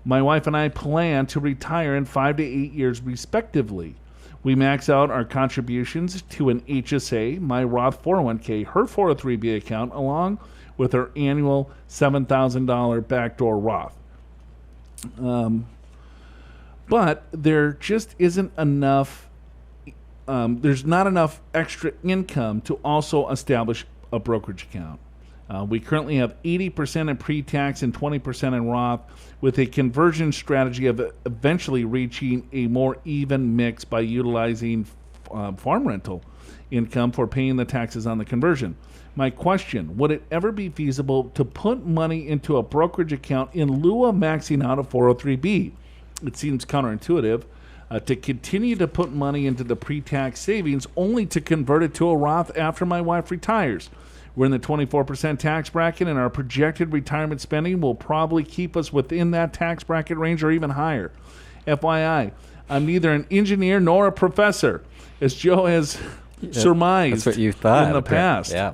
My wife and I plan to retire in 5 to 8 years respectively. We max out our contributions to an HSA, my Roth 401k, her 403b account, along with her annual $7,000 backdoor Roth. But there just isn't enough, there's not enough extra income to also establish a brokerage account. We currently have 80% in pre-tax and 20% in Roth, with a conversion strategy of eventually reaching a more even mix by utilizing farm rental income for paying the taxes on the conversion. My question, would it ever be feasible to put money into a brokerage account in lieu of maxing out a 403b? It seems counterintuitive to continue to put money into the pre-tax savings only to convert it to a Roth after my wife retires. We're in the 24% tax bracket, and our projected retirement spending will probably keep us within that tax bracket range or even higher. FYI, I'm neither an engineer nor a professor, as Joe has surmised that's what you thought in the past. Yeah.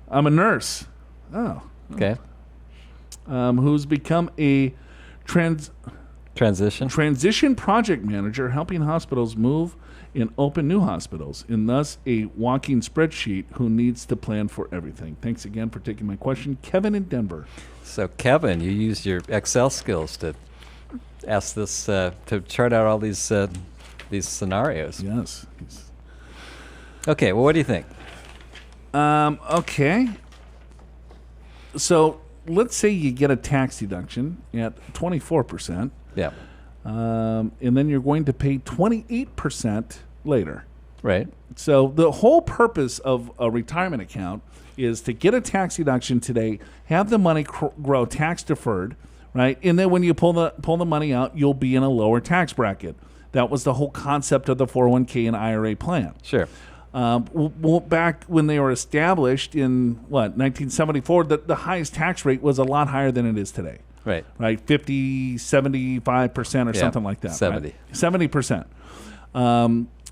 I'm a nurse. Oh. Okay. Who's become a transition project manager, helping hospitals move and open new hospitals, and thus a walking spreadsheet who needs to plan for everything. Thanks again for taking my question. Kevin in Denver. So, Kevin, you used your Excel skills to ask this, to chart out all these scenarios. Yes. Okay, well, what do you think? Okay. So, let's say you get a tax deduction at 24%. Yeah. And then you're going to pay 28% later. Right. So the whole purpose of a retirement account is to get a tax deduction today, have the money grow tax deferred, right? And then when you pull the money out, you'll be in a lower tax bracket. That was the whole concept of the 401k and IRA plan. Sure. Back when they were established in 1974, the highest tax rate was a lot higher than it is today. Right, 50, 75% or something like that. 70. Right? 70%.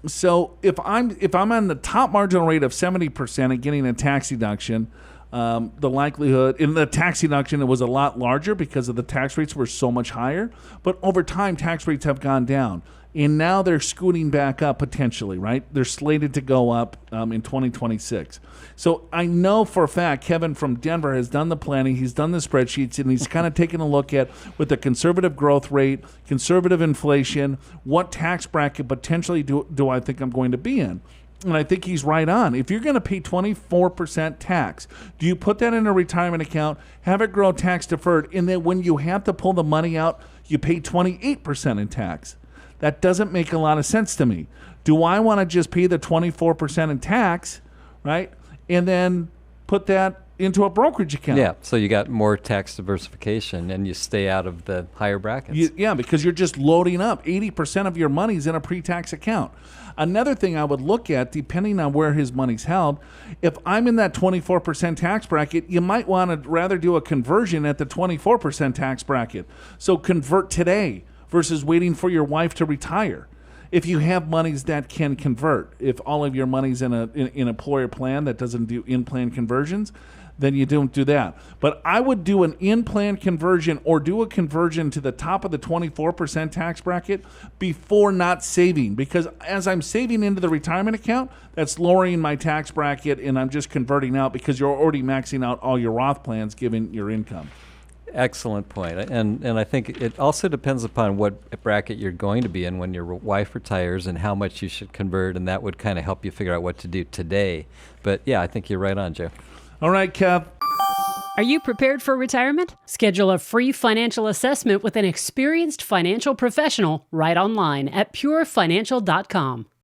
So if I'm on the top marginal rate of 70% and getting a tax deduction, the likelihood in the tax deduction, it was a lot larger because of the tax rates were so much higher. But over time, tax rates have gone down. And now they're scooting back up potentially, right? They're slated to go up in 2026. So I know for a fact Kevin from Denver has done the planning. He's done the spreadsheets, and he's kind of taken a look at, with the conservative growth rate, conservative inflation, what tax bracket potentially do I think I'm going to be in? And I think he's right on. If you're going to pay 24% tax, do you put that in a retirement account, have it grow tax deferred, and then when you have to pull the money out, you pay 28% in tax? That doesn't make a lot of sense to me. Do I want to just pay the 24% in tax, right, and then put that into a brokerage account? Yeah, so you got more tax diversification, and you stay out of the higher brackets. Yeah, because you're just loading up. 80% of your money's in a pre-tax account. Another thing I would look at, depending on where his money's held, if I'm in that 24% tax bracket, you might want to rather do a conversion at the 24% tax bracket. So convert today versus waiting for your wife to retire. If you have monies that can convert, if all of your money's in an employer plan that doesn't do in-plan conversions, then you don't do that. But I would do an in-plan conversion or do a conversion to the top of the 24% tax bracket before not saving, because as I'm saving into the retirement account, that's lowering my tax bracket, and I'm just converting out because you're already maxing out all your Roth plans given your income. Excellent point. And I think it also depends upon what bracket you're going to be in when your wife retires and how much you should convert, and that would kind of help you figure out what to do today. But yeah, I think you're right on, Joe. All right, Kev. Are you prepared for retirement? Schedule a free financial assessment with an experienced financial professional right online at purefinancial.com.